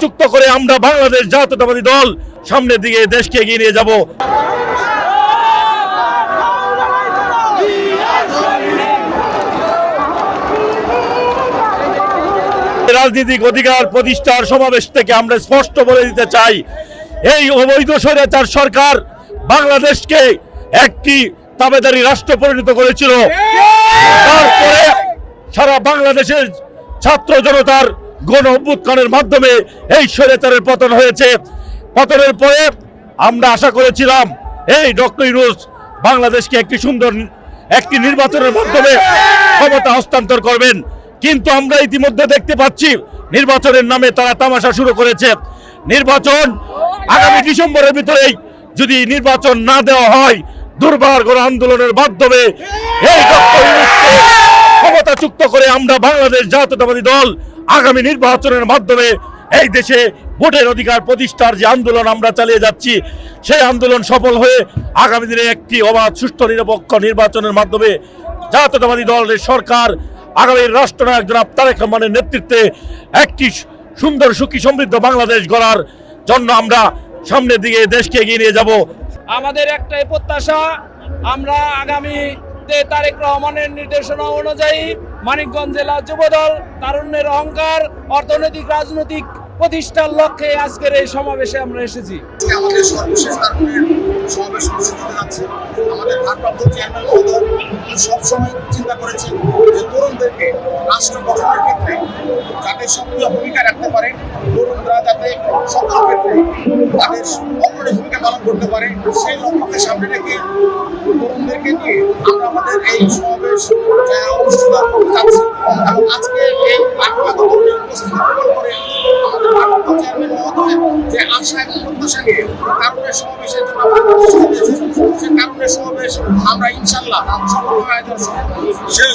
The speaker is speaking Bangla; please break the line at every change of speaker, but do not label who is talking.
চুক্ত করে আমরা বাংলাদেশ জাতীয়তাবাদী দল সামনের দিকে দেশকে এগিয়ে নিয়ে যাব। রাজনৈতিক অধিকার প্রতিষ্ঠার সমাবেশ থেকে আমরা স্পষ্ট বলে দিতে চাই, এই অবৈধ স্বৈরাচার সরকার বাংলাদেশকে একটি তাবেদারি রাষ্ট্র পরিণত করেছিল। তারপরে সারা বাংলাদেশের ছাত্র জনতার গণ অভ্যুত্থানের মাধ্যমে এই স্বৈরাচারের পতন হয়েছে। পতনের পরে আমরা আশা করেছিলাম এই ডক্টর ইউনূস বাংলাদেশকে একটি সুন্দর একটি নির্বাচনের মাধ্যমে ক্ষমতা হস্তান্তর করবেন, কিন্তু আমরা ইতিমধ্যে দেখতে পাচ্ছি নির্বাচনের নামে তারা তামাশা শুরু করেছে। নির্বাচন আগামী ডিসেম্বরের ভিতরেই যদি নির্বাচন না দেওয়া হয়, দুর্বার গণ আন্দোলনের মাধ্যমে এই ডক্টর ইউনূসকে ক্ষমতাচ্যুত করে আমরা বাংলাদেশ জাতীয়তাবাদী দল আগামী নির্বাচনের মাধ্যমে এই দেশে ভোটের অধিকার প্রতিষ্ঠার যে আন্দোলন আমরা চালিয়ে যাচ্ছি, সেই আন্দোলন সফল হয়ে আগামী দিনে একটি অবাধ সুষ্ঠু নিরপেক্ষ নির্বাচনের মাধ্যমে জাতীয়তাবাদী দলের সরকার আগামী রাষ্ট্রনায়ক জনাব তারেক রহমানের নেতৃত্বে একটি সুন্দর সুখী সমৃদ্ধ বাংলাদেশ গড়ার জন্য আমরা সামনের দিকে দেশকে এগিয়ে নিয়ে যাব।
আমাদের একটাই প্রত্যাশা, আমরা আগামী তারেক রহমানের নির্দেশনা অনুযায়ী মানিকগঞ্জ জেলা যুবদল তারুণ্যের অহংকার অর্থনৈতিক রাজনৈতিক প্রতিষ্ঠার লক্ষ্যে আজকের এই সমাবেশে আমরা এসেছি।
আমাদের সর্বশেষ তারুণ্যের সমাবেশ অনুষ্ঠিত হতে যাচ্ছে। আমাদের ভারপ্রাপ্ত চেয়ারম্যান মহোদয় সবসময় চিন্তা করেছেন যে তরুণদেরকে রাষ্ট্র গঠনের ক্ষেত্রে যাতে সক্রিয় ভূমিকা রাখতে পারে, তরুণরা যাতে সকল ক্ষেত্রে তাদের অগ্রণী ভূমিকা পালন করতে পারে, সেই লক্ষ্যকে সামনে রেখে তরুণদেরকে নিয়ে আমরা আমাদের এই সমাবেশ অনুষ্ঠিত করতে যাচ্ছি। এবং আজকে এই উপস্থিতি করে আমাদের ভারপ্রাপ্ত চেয়ারম্যান মহোদয় যে আশা এবং প্রত্যাশা নিয়ে তারুণ্যের সমাবেশের জন্য সেই তারুণ্যের সমাবেশ আমরা ইনশাল্লাহ সফল আয়োজন শেষ।